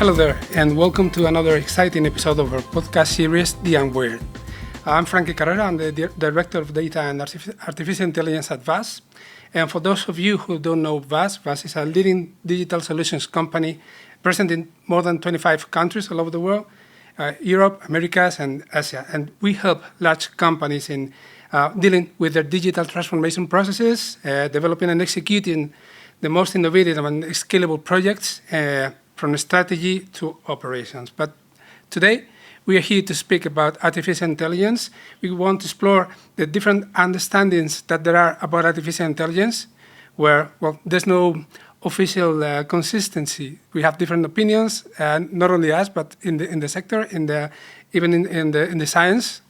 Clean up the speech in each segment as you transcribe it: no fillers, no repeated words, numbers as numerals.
Hello there, and welcome to another exciting episode of our podcast series, The UnwAIred. I'm Frankie Carrero. I'm the Director of Data and Artificial Intelligence at VASS. And for those of you who don't know VASS, VASS is a leading digital solutions company present in more than 25 countries all over the world, Europe, Americas, and Asia. And we help large companies in dealing with their digital transformation processes, developing and executing the most innovative and scalable projects from strategy to operations. But today, we are here to speak about artificial intelligence. We want to explore the different understandings that there are about artificial intelligence, where, well, there's no official consistency. We have different opinions, and not only us, but in the sector, even in the science.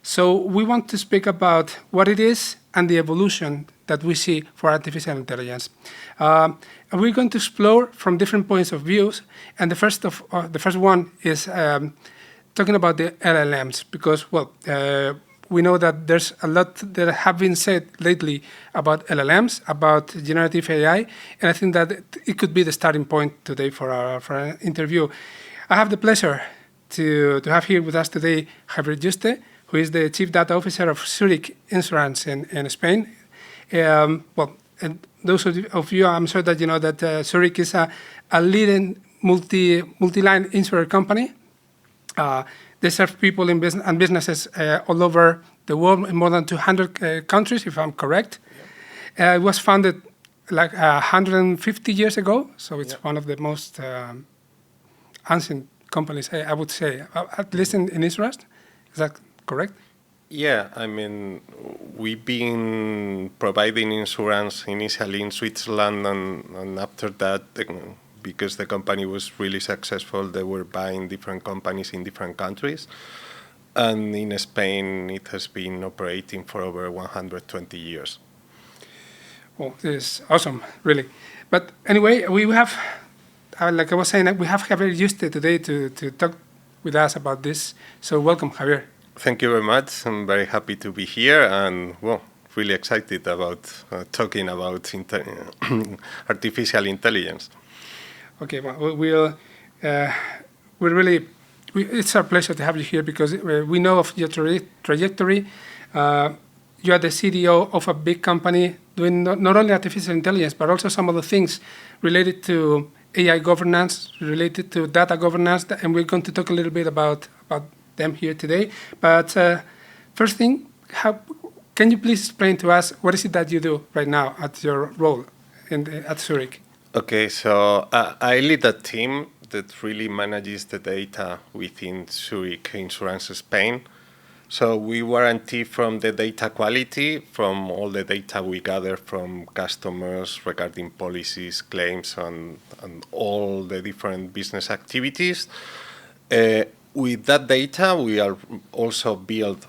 So we want to speak about what it is and the evolution that we see for artificial intelligence. And we're going to explore from different points of views. And the first one is talking about the LLMs, because, well, we know that there's a lot that have been said lately about LLMs, about generative AI, and I think that it could be the starting point today for our interview. I have the pleasure to have here with us today Javier Yuste, who is the Chief Data Officer of Zurich Insurance in Spain. Well, and those of you, I'm sure that you know that Zurich is a leading multi-line insurer company. They serve people in business and businesses all over the world in more than 200 countries, if I'm correct. It was founded like 150 years ago, so it's one of the most ancient companies, I would say, at least in Israel. Is that correct? Yeah, I mean, we've been providing insurance initially in Switzerland, and after that, because the company was really successful, they were buying different companies in different countries. And in Spain, it has been operating for over 120 years. Well, this is awesome, really. But anyway, we have, like I was saying, we have Javier Yuste today to talk with us about this. So welcome, Javier. Thank you very much. I'm very happy to be here and, well, really excited about talking about artificial intelligence. Okay, well, it's our pleasure to have you here because we know of your trajectory. You are the CDO of a big company doing not only artificial intelligence, but also some of the things related to AI governance, related to data governance, and we're going to talk a little bit about them here today. But first thing, can you please explain to us what is it that you do right now at your role at Zurich? Okay, so I lead a team that really manages the data within Zurich Insurance Spain. So we guarantee from the data quality, from all the data we gather from customers regarding policies, claims, and all the different business activities. With that data, we are also build,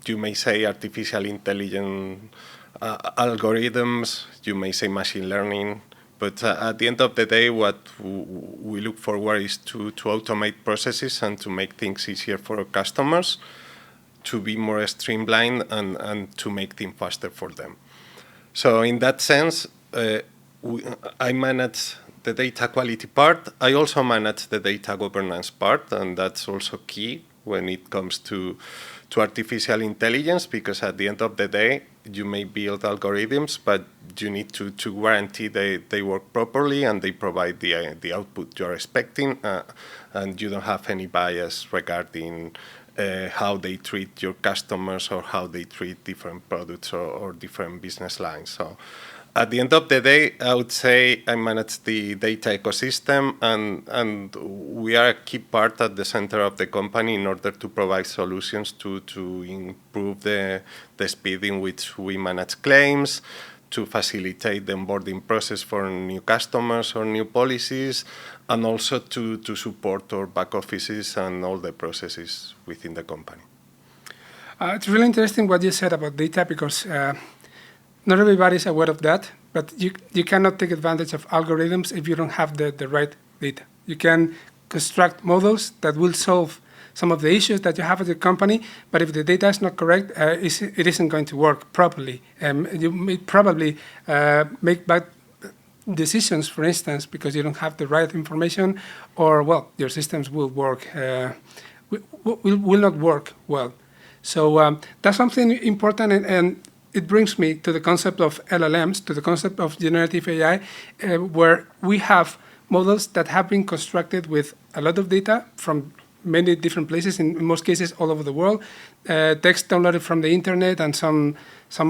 you may say, artificial intelligence algorithms, you may say machine learning, but at the end of the day, what we look forward is to automate processes and to make things easier for our customers, to be more streamlined and to make things faster for them. So in that sense, I manage the data quality part. I also manage the data governance part, and that's also key when it comes to artificial intelligence, because at the end of the day, you may build algorithms, but you need to guarantee they work properly and they provide the output you're expecting, and you don't have any bias regarding how they treat your customers or how they treat different products or different business lines. So at the end of the day, I would say I manage the data ecosystem, and we are a key part at the center of the company in order to provide solutions to improve the speed in which we manage claims, to facilitate the onboarding process for new customers or new policies, and also to support our back offices and all the processes within the company. It's really interesting what you said about data, because not everybody is aware of that, but you cannot take advantage of algorithms if you don't have the right data. You can construct models that will solve some of the issues that you have at your company, but if the data is not correct, it isn't going to work properly. You may probably make bad decisions, for instance, because you don't have the right information, or, well, your systems will work, will not work well. So that's something important, and it brings me to the concept of LLMs, to the concept of generative AI, where we have models that have been constructed with a lot of data from many different places, in most cases all over the world, text downloaded from the internet and some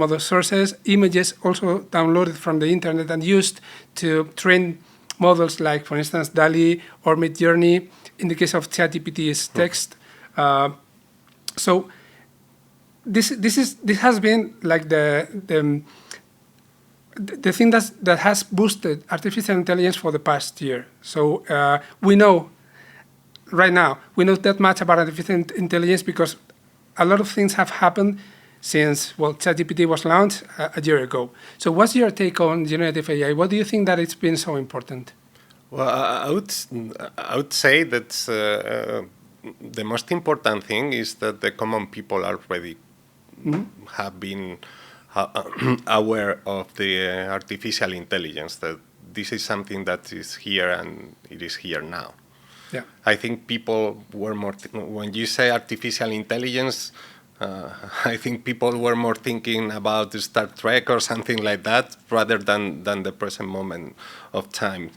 other sources, images also downloaded from the internet and used to train models like, for instance, DALL-E or Midjourney. In the case of ChatGPT, is text. So this has been like the thing that has boosted artificial intelligence for the past year. So we know right now, we know that much about artificial intelligence because a lot of things have happened since, well, ChatGPT was launched a year ago. So what's your take on generative AI? What do you think that it's been so important? Well, I would say that the most important thing is that the common people already have been aware of the artificial intelligence, that this is something that is here and it is here now. Yeah. I think people were more, when you say artificial intelligence, I think people were more thinking about Star Trek or something like that rather than the present moment of time.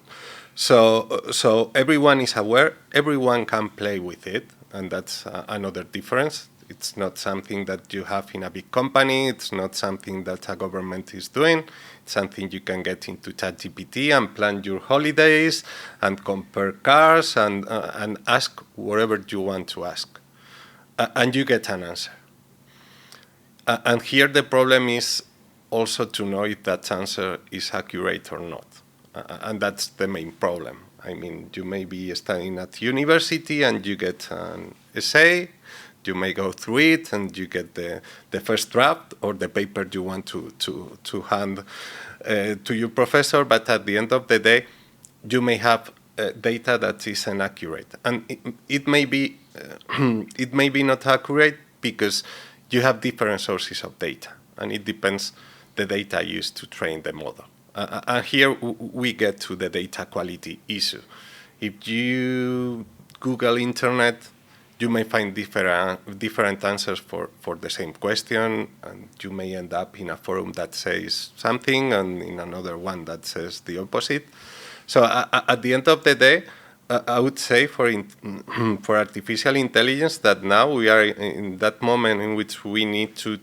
So everyone is aware, everyone can play with it, and that's another difference. It's not something that you have in a big company. It's not something that a government is doing. It's something you can get into ChatGPT and plan your holidays and compare cars and ask whatever you want to ask. And you get an answer. And here the problem is also to know if that answer is accurate or not. And that's the main problem. I mean, you may be studying at university and you get an essay. You may go through it and you get the first draft or the paper you want to hand to your professor. But at the end of the day, you may have data that is inaccurate, and it may be not accurate because you have different sources of data, and it depends the data used to train the model. And here we get to the data quality issue. If you Google Internet, you may find different answers for the same question, and you may end up in a forum that says something and in another one that says the opposite. So at the end of the day, I would say for artificial intelligence that now we are in that moment in which we need to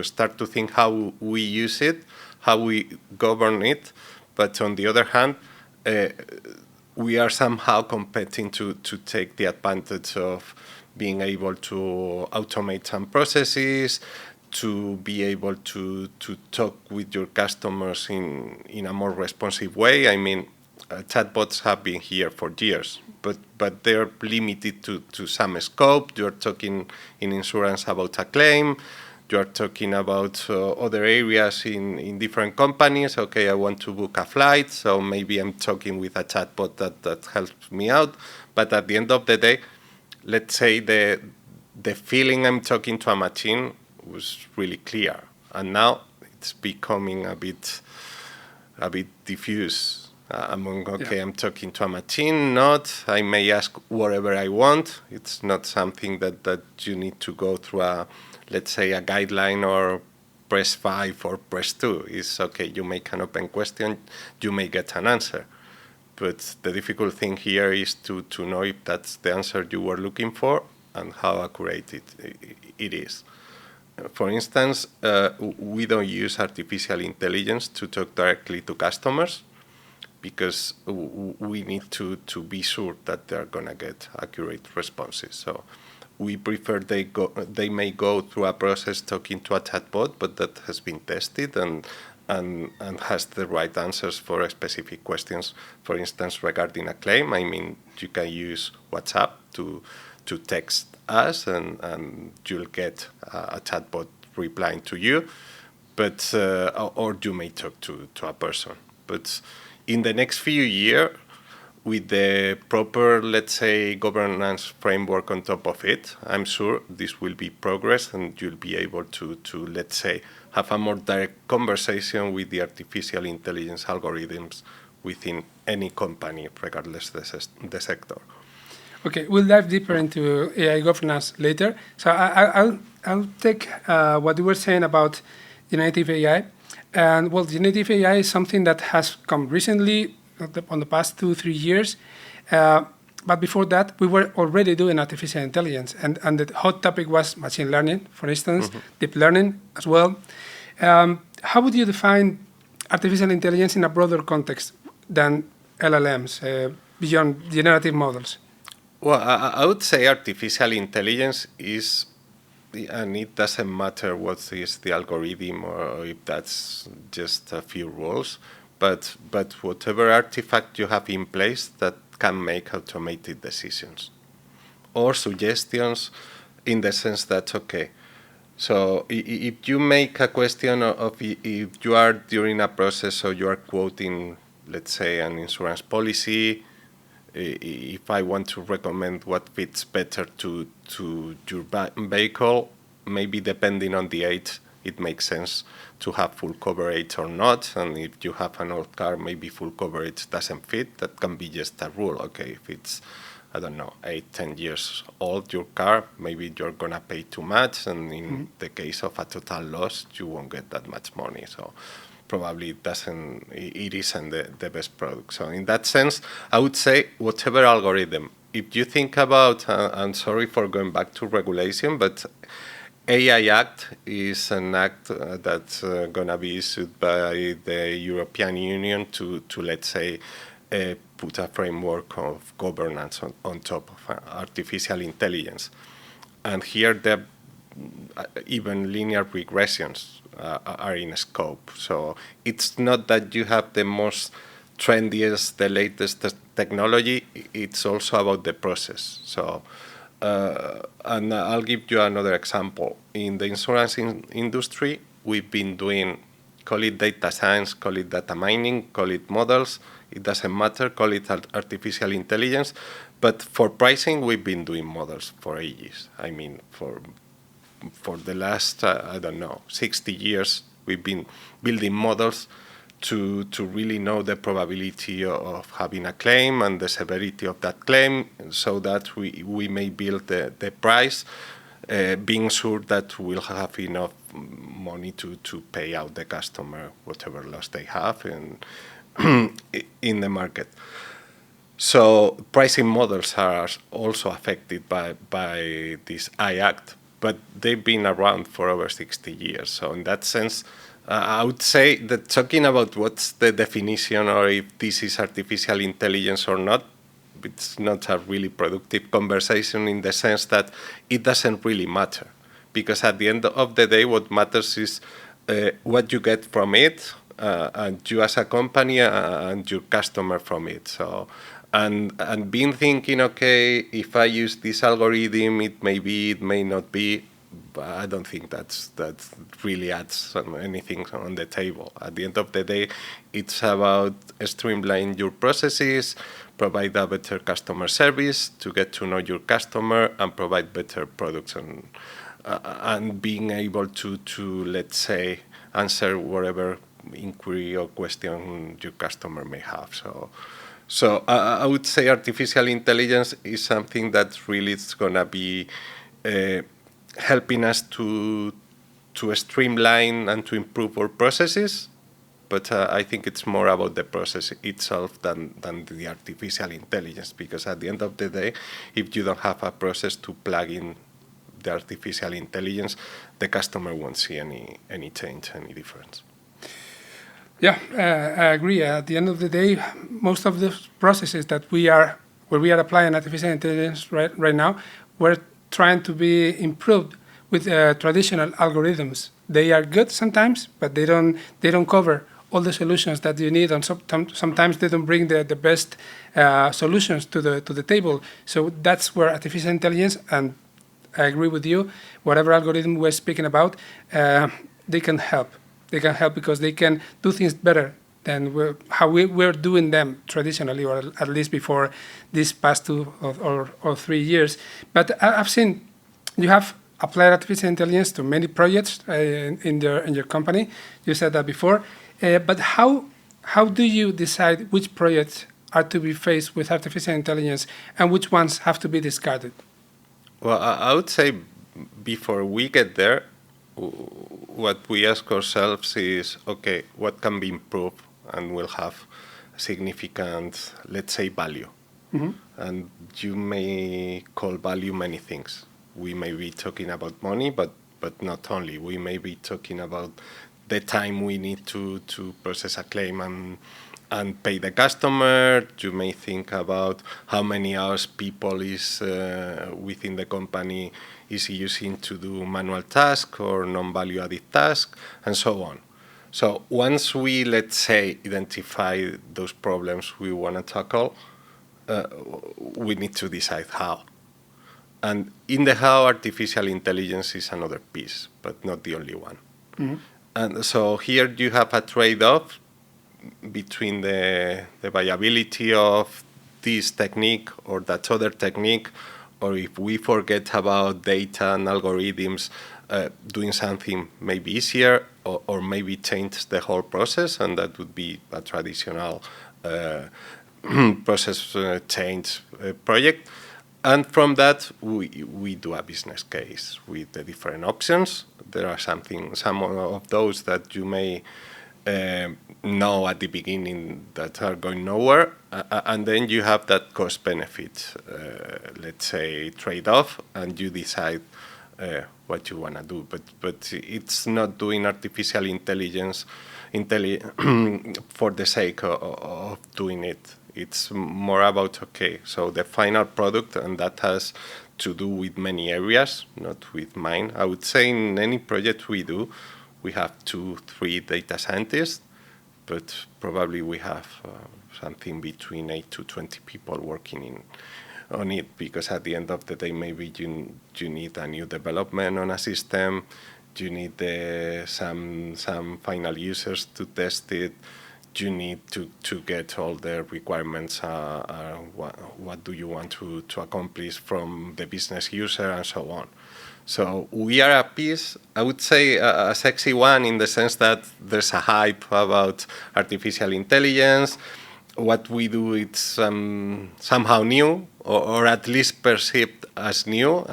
start to think how we use it, how we govern it. But on the other hand, we are somehow competing to take the advantage of being able to automate some processes, to be able to talk with your customers in a more responsive way. I mean, chatbots have been here for years, but they're limited to some scope. You're talking in insurance about a claim. You are talking about other areas in different companies. Okay, I want to book a flight, so maybe I'm talking with a chatbot that helps me out. But at the end of the day, let's say the feeling I'm talking to a machine was really clear, and now it's becoming a bit diffuse. I'm talking to a machine, not, I may ask whatever I want. It's not something that you need to go through let's say a guideline or press 5 or press 2. It's okay, you make an open question, you may get an answer. But the difficult thing here is to know if that's the answer you were looking for and how accurate it is. For instance, we don't use artificial intelligence to talk directly to customers because we need to be sure that they're going to get accurate responses. So we prefer they may go through a process talking to a chatbot, but that has been tested and has the right answers for specific questions. For instance, regarding a claim, I mean, you can use WhatsApp to text us, and you'll get a chatbot replying to you, but or you may talk to a person. But in the next few years, with the proper, let's say, governance framework on top of it, I'm sure this will be progress and you'll be able to let's say, have a more direct conversation with the artificial intelligence algorithms within any company, regardless the sector. Okay, we'll dive deeper into AI governance later. So I'll take what you were saying about generative AI. And well, generative AI is something that has come recently, on the past 2-3 years. But before that, we were already doing artificial intelligence. And the hot topic was machine learning, for instance, deep learning as well. How would you define artificial intelligence in a broader context than LLMs, beyond generative models? Well, I would say artificial intelligence is, and it doesn't matter what is the algorithm or if that's just a few rules, but whatever artifact you have in place that can make automated decisions or suggestions, in the sense that, okay, so if you make a question of if you are during a process or you are quoting, let's say, an insurance policy, if I want to recommend what fits better to your vehicle, maybe depending on the age, it makes sense to have full coverage or not. And if you have an old car, maybe full coverage doesn't fit. That can be just a rule. Okay, if it's, I don't know, 8-10 years old, your car, maybe you're going to pay too much. And in the case of a total loss, you won't get that much money. So probably it isn't the best product. So in that sense, I would say whatever algorithm, if you think about, I'm sorry for going back to regulation, but AI Act is an act that's going to be issued by the European Union to let's say, put a framework of governance on top of artificial intelligence. And here, even linear regressions are in scope. So it's not that you have the most trendiest, the latest technology. It's also about the process. So, and I'll give you another example. In the insurance industry, we've been doing, call it data science, call it data mining, call it models. It doesn't matter, call it artificial intelligence. But for pricing, we've been doing models for ages. I mean, for the last, 60 years, we've been building models to really know the probability of having a claim and the severity of that claim, so that we may build the price, being sure that we'll have enough money to pay out the customer whatever loss they have in the market. So pricing models are also affected by this AI Act, but they've been around for over 60 years. So in that sense, I would say that talking about what's the definition or if this is artificial intelligence or not, it's not a really productive conversation, in the sense that it doesn't really matter. Because at the end of the day, what matters is what you get from it, and you as a company and your customer from it. So, and being thinking, okay, if I use this algorithm, it may be, it may not be. I don't think that really adds anything on the table. At the end of the day, it's about streamlining your processes, provide a better customer service, to get to know your customer, and provide better products, and being able to let's say, answer whatever inquiry or question your customer may have. So I would say artificial intelligence is something that really is going to be helping us to streamline and to improve our processes. But I think it's more about the process itself than the artificial intelligence, because at the end of the day, if you don't have a process to plug in the artificial intelligence, the customer won't see any change, any difference. Yeah, I agree. At the end of the day, most of the processes that where we are applying artificial intelligence right now, we're trying to be improved with traditional algorithms. They are good sometimes, but they don't cover all the solutions that you need, and sometimes they don't bring the best solutions to the table. So that's where artificial intelligence, and I agree with you, whatever algorithm we're speaking about, they can help. They can help because they can do things better than how we're doing them traditionally, or at least before these past 2 or 3 years. But I've seen you have applied artificial intelligence to many projects in your company. You said that before. But how do you decide which projects are to be faced with artificial intelligence and which ones have to be discarded? Well, I would say before we get there, what we ask ourselves is, okay, what can be improved and will have significant, let's say, value. Mm-hmm. And you may call value many things. We may be talking about money, but not only. We may be talking about the time we need to process a claim and pay the customer. You may think about how many hours people is within the company is using to do manual tasks or non-value added tasks, and so on. So once we, let's say, identify those problems we want to tackle, we need to decide how. And in the how, artificial intelligence is another piece, but not the only one. Mm-hmm. And so here you have a trade-off between the viability of this technique or that other technique, or if we forget about data and algorithms, doing something maybe easier or maybe change the whole process, and that would be a traditional process change project. And from that, we do a business case with the different options. There are some of those that you may know at the beginning that are going nowhere, and then you have that cost-benefit, let's say, trade-off, and you decide what you want to do. But it's not doing artificial intelligence for the sake of doing it. It's more about, okay, so the final product, and that has to do with many areas, not with mine. I would say in any project we do, we have 2-3 data scientists, but probably we have something between 8 to 20 people working on it, because at the end of the day, maybe you need a new development on a system, you need some final users to test it, you need to get all the requirements, what do you want to accomplish from the business user, and so on. So we are a piece, I would say a sexy one, in the sense that there's a hype about artificial intelligence. What we do, it's somehow new, or at least perceived as new,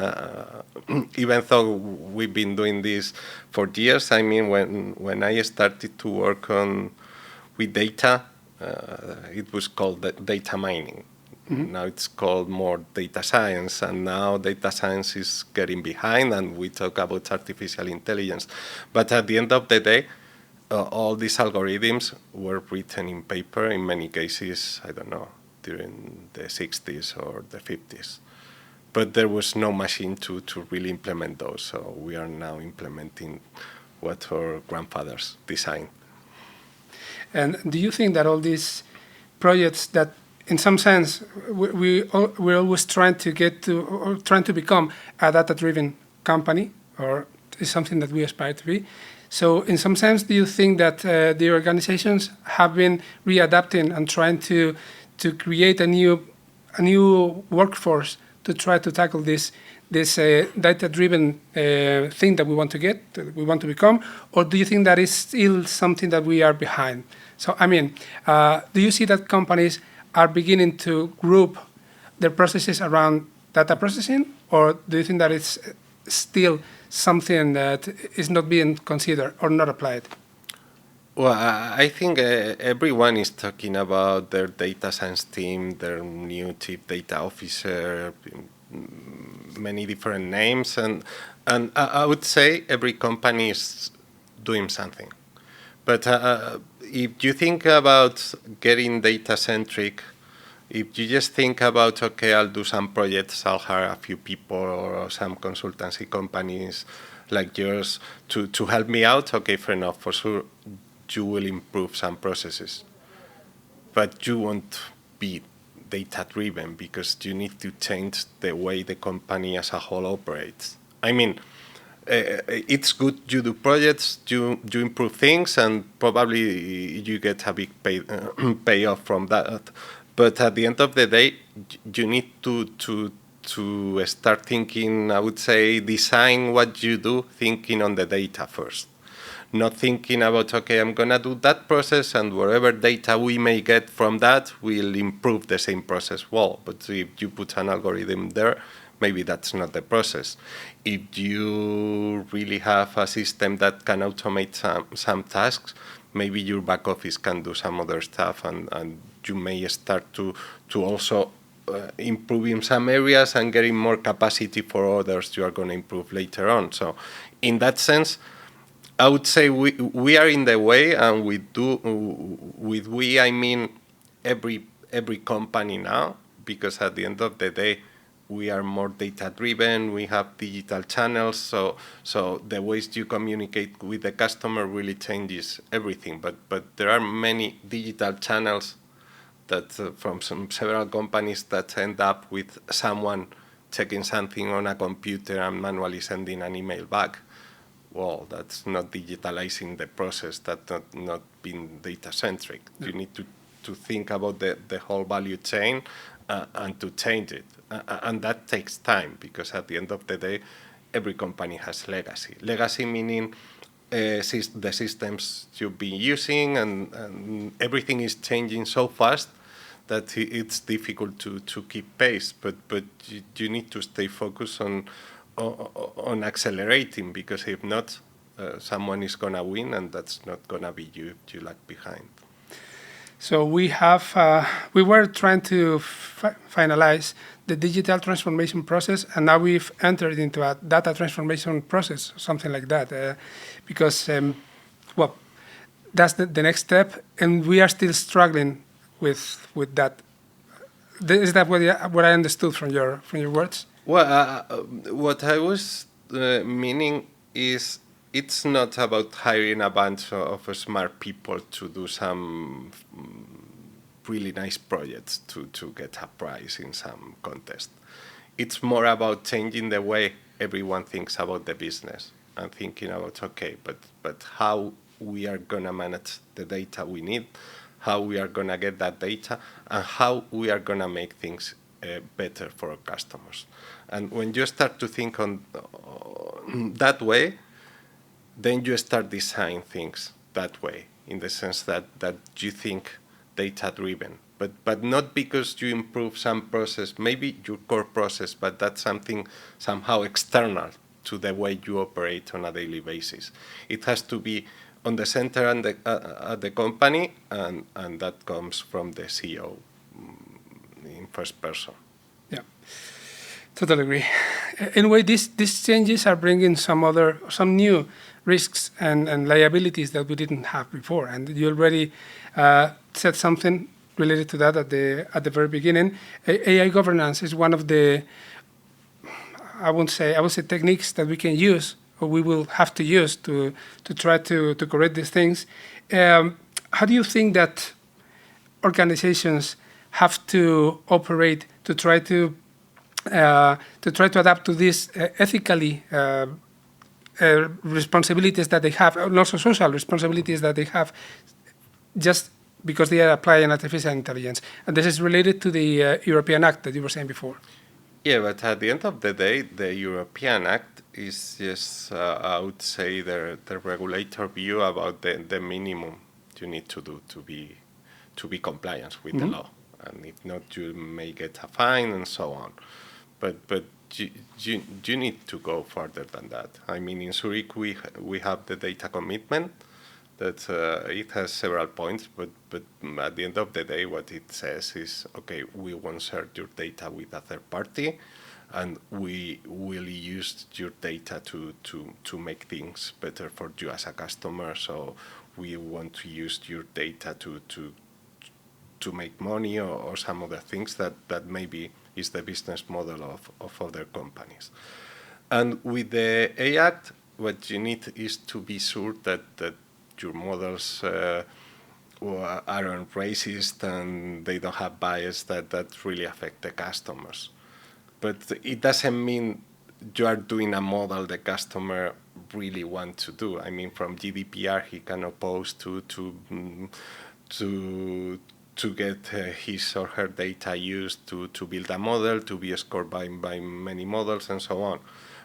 even though we've been doing this for years. I mean, when I started to work with data, it was called data mining. Mm-hmm. Now it's called more data science, and now data science is getting behind, and we talk about artificial intelligence. But at the end of the day, all these algorithms were written in paper, in many cases, I don't know, during the 60s or the 50s. But there was no machine to really implement those, so we are now implementing what our grandfathers designed. And do you think that all these projects that, in some sense, we're always trying to get to, or trying to become a data-driven company, or is something that we aspire to be? So, in some sense, do you think that the organizations have been readapting and trying to create a new workforce to try to tackle this data-driven thing that we want to get, that we want to become, or do you think that is still something that we are behind? So, I mean, do you see that companies are beginning to group their processes around data processing, or do you think that it's still something that is not being considered or not applied? Well, I think everyone is talking about their data science team, their new chief data officer, many different names, and I would say every company is doing something. But if you think about getting data-centric, if you just think about, okay, I'll do some projects, I'll hire a few people or some consultancy companies like yours to help me out, okay, fair enough, for sure, you will improve some processes. But you won't be data-driven, because you need to change the way the company as a whole operates. I mean, it's good you do projects, you improve things, and probably you get a big payoff from that. But at the end of the day, you need to to start thinking, I would say, design what you do, thinking on the data first. Not thinking about, okay, I'm going to do that process, and whatever data we may get from that will improve the same process. Well, but if you put an algorithm there, maybe that's not the process. If you really have a system that can automate some tasks, maybe your back office can do some other stuff, and you may start to also improve in some areas and getting more capacity for others you are going to improve later on. So in that sense, I would say we are in the way, and with we I mean every company now, because at the end of the day, we are more data driven. We have digital channels, so the ways you communicate with the customer really changes everything. But there are many digital channels that from several companies that end up with someone checking something on a computer and manually sending an email back. Well, that's not digitalizing the process, that's not being data-centric. You need to think about the whole value chain and to change it. And that takes time, because at the end of the day, every company has legacy. Legacy meaning the systems you've been using, and everything is changing so fast that it's difficult to keep pace. But you need to stay focused on accelerating, because if not, someone is going to win, and that's not going to be you lag behind. So we were trying to finalize the digital transformation process, and now we've entered into a data transformation process, something like that, because, well, that's the next step, and we are still struggling with that. Is that what I understood from your words? Well, what I was meaning is, it's not about hiring a bunch of smart people to do some really nice projects to get a prize in some contest. It's more about changing the way everyone thinks about the business, and thinking about, okay, but how we are going to manage the data we need, how we are going to get that data, and how we are going to make things better for our customers. And when you start to think on that way, then you start designing things that way, in the sense that you think data-driven. But not because you improve some process, maybe your core process, but that's something somehow external to the way you operate on a daily basis. It has to be on the center and at the company, and that comes from the CEO in first person. Yeah, totally agree. Anyway, these changes are bringing some new risks and liabilities that we didn't have before, and you already said something related to that at the very beginning. AI governance is one of the, I would say techniques that we can use, or we will have to use to try to correct these things. How do you think that organizations have to operate to try to adapt to these ethically responsibilities that they have, and also social responsibilities that they have, just because they are applying artificial intelligence? And this is related to the European Act that you were saying before. Yeah, but at the end of the day, the European Act is just, I would say, the regulator view about the minimum you need to do to be compliant with the law, and if not, you may get a fine and so on. But you need to go further than that. I mean, in Zurich we have the data commitment that it has several points, but at the end of the day, what it says is, okay, we won't share your data with a third party, and we will use your data to make things better for you as a customer. So we want to use your data to make money or some other things that maybe is the business model of other companies. And with the AI Act, what you need is to be sure that your models aren't racist and they don't have bias that really affect the customers. But it doesn't mean you are doing a model the customer really wants to do. I mean, from GDPR, he can oppose to to get his or her data used to build a model, to be scored by many models, and so on.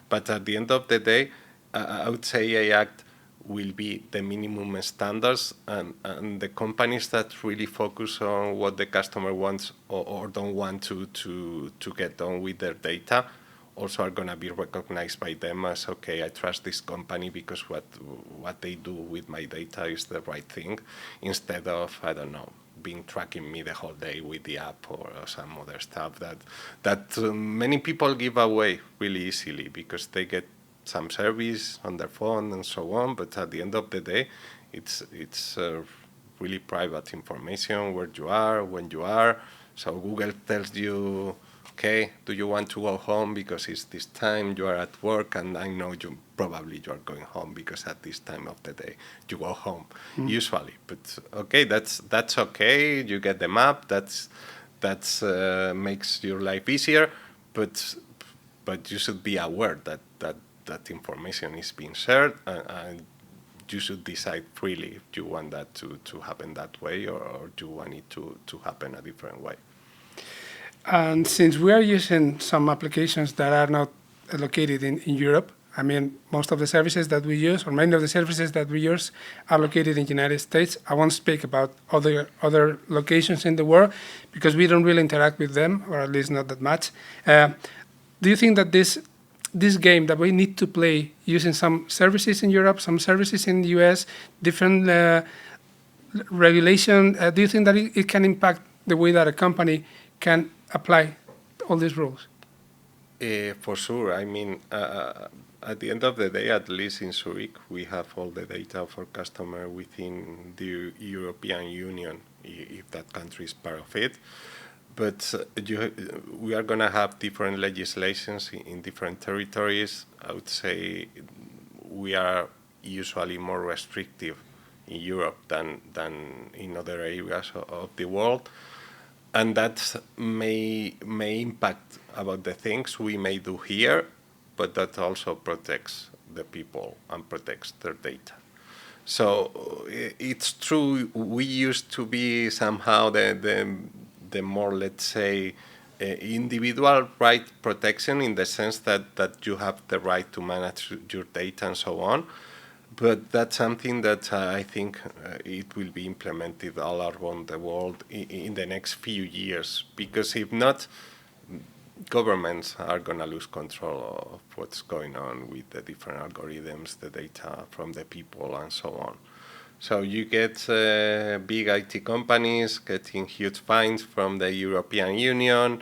But at the end of the day, I would say AI Act will be the minimum standards, and the companies that really focus on what the customer wants or don't want to get done with their data also are going to be recognized by them as, okay, I trust this company because what they do with my data is the right thing, instead of, I don't know, being tracking me the whole day with the app or some other stuff that many people give away really easily because they get some service on their phone and so on. But at the end of the day, it's really private information, where you are, when you are. So Google tells you, okay, do you want to go home because it's this time, you are at work, and I know you are going home because at this time of the day you go home, usually. But okay, that's okay. You get the map. That's makes your life easier. But you should be aware that information is being shared, and you should decide freely if you want that to happen that way or you want it to happen a different way. And since we are using some applications that are not located in Europe, I mean, most of the services that we use, or many of the services that we use, are located in the United States. I won't speak about other locations in the world because we don't really interact with them, or at least not that much. Do you think that this game that we need to play using some services in Europe, some services in the US, different regulation, do you think that it can impact the way that a company can apply all these rules? For sure. I mean, at the end of the day, at least in Zurich, we have all the data for customer within the European Union, if that country is part of it. But we are going to have different legislations in different territories. I would say we are usually more restrictive in Europe than in other areas of the world. And that may impact about the things we may do here, but that also protects the people and protects their data. So it's true, we used to be somehow the more, let's say, individual right protection, in the sense that you have the right to manage your data and so on. But that's something that I think it will be implemented all around the world in the next few years, because if not, governments are going to lose control of what's going on with the different algorithms, the data from the people, and so on. So you get big IT companies getting huge fines from the European Union,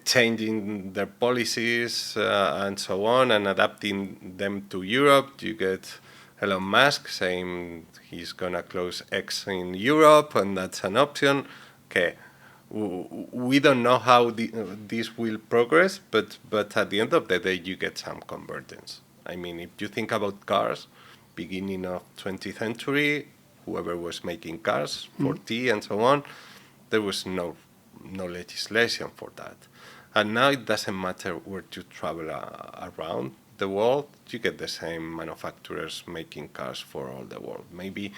changing their policies and so on, and adapting them to Europe. You get Elon Musk saying he's going to close X in Europe, and that's an option. Okay, we don't know how this will progress, but at the end of the day, you get some convergence. I mean, if you think about cars, beginning of 20th century, whoever was making cars, Ford and so on, there was no legislation for that. And now it doesn't matter where you travel around the world, you get the same manufacturers making cars for all the world. Maybe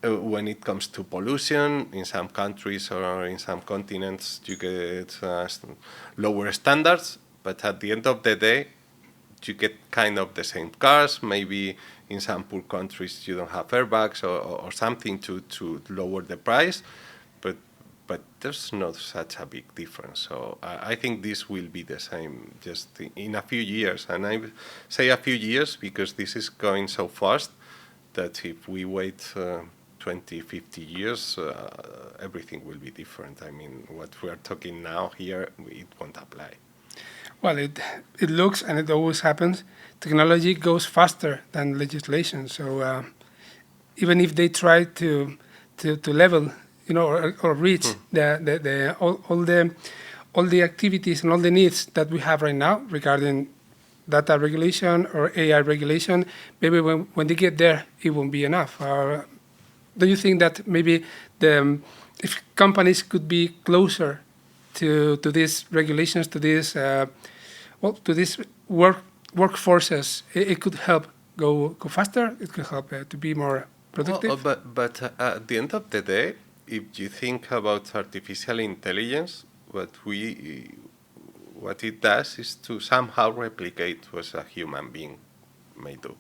when it comes to pollution, in some countries or in some continents, you get lower standards, but at the end of the day, you get kind of the same cars. Maybe in some poor countries you don't have airbags or something to lower the price, but there's not such a big difference. So I think this will be the same just in a few years. And I say a few years because this is going so fast that if we wait 20, 50 years, everything will be different. I mean, what we are talking now here, it won't apply. Well, it looks, and it always happens, technology goes faster than legislation. So even if they try to level, or reach all the activities and all the needs that we have right now regarding data regulation or AI regulation, maybe when they get there, it won't be enough. Do you think that maybe if companies could be closer to these regulations, to these workforces, it could help go faster? It could help to be more productive? But at the end of the day, if you think about artificial intelligence, what it does is to somehow replicate what a human being may do.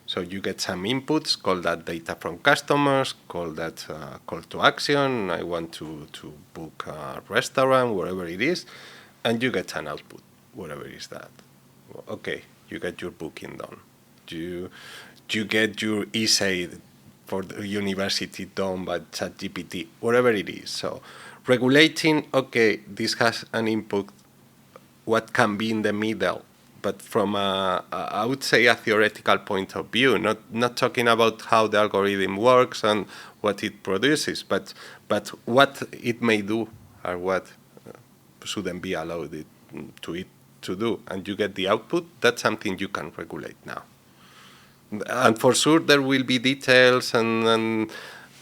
So you get some inputs, call that data from customers, call that call to action. I want to book a restaurant, wherever it is, and you get an output, whatever is that. Okay, you get your booking done. You get your essay for the university done by ChatGPT, whatever it is. So regulating, okay, this has an input, what can be in the middle, but from I would say a theoretical point of view, not talking about how the algorithm works and what it produces, but what it may do or what shouldn't be allowed it to do, and you get the output. That's something you can regulate now. And for sure, there will be details and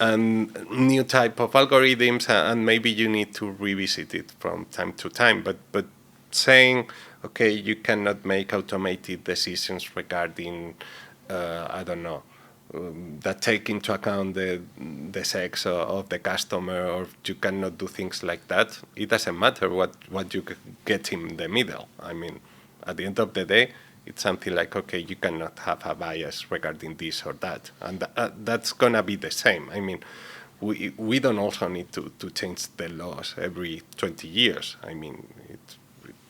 new type of algorithms, and maybe you need to revisit it from time to time. But saying, okay, you cannot make automated decisions regarding, I don't know, that take into account the sex of the customer, or you cannot do things like that. It doesn't matter what you get in the middle. I mean, at the end of the day, it's something like, okay, you cannot have a bias regarding this or that. And that's going to be the same. I mean, we don't also need to change the laws every 20 years. I mean,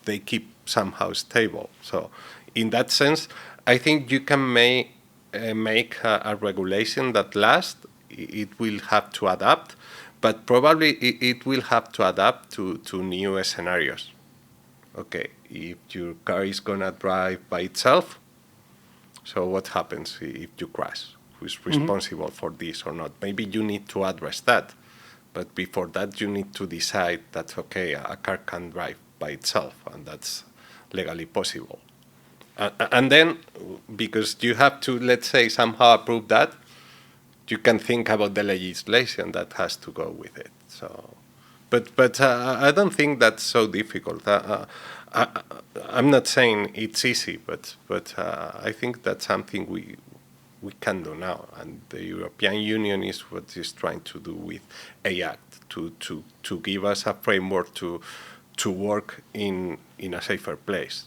they keep somehow stable. So in that sense, I think you can make a regulation that lasts. It will have to adapt, but probably it will have to adapt to new scenarios. Okay, if your car is going to drive by itself, so what happens if you crash? Who's responsible for this or not? Maybe you need to address that. But before that, you need to decide that, okay, a car can drive by itself, and that's legally possible. And then, because you have to, let's say, somehow approve that, you can think about the legislation that has to go with it. So, but I don't think that's so difficult. I'm not saying it's easy, but I think that's something we can do now, and the European Union is what is trying to do with AI to give us a framework to work in a safer place.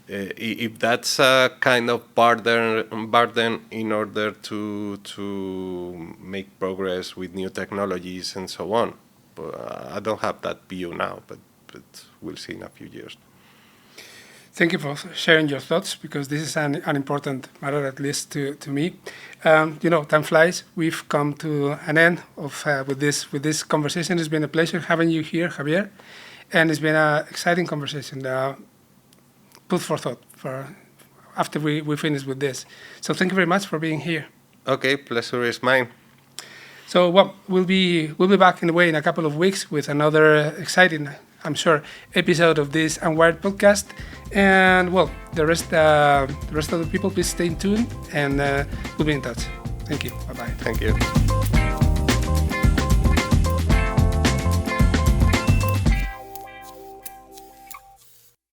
If that's a kind of burden in order to make progress with new technologies and so on, I don't have that view now, but we'll see in a few years. Thank you for sharing your thoughts, because this is an important matter, at least to me. Time flies. We've come to an end of with this conversation. It's been a pleasure having you here, Javier, and it's been an exciting conversation. Put for thought for after we finish with this. So thank you very much for being here. Okay, pleasure is mine. So we'll be back in a couple of weeks with another exciting, I'm sure, episode of this UnwAIred podcast. And the rest of the people, please stay tuned, and we'll be in touch. Thank you. Bye-bye. Thank you.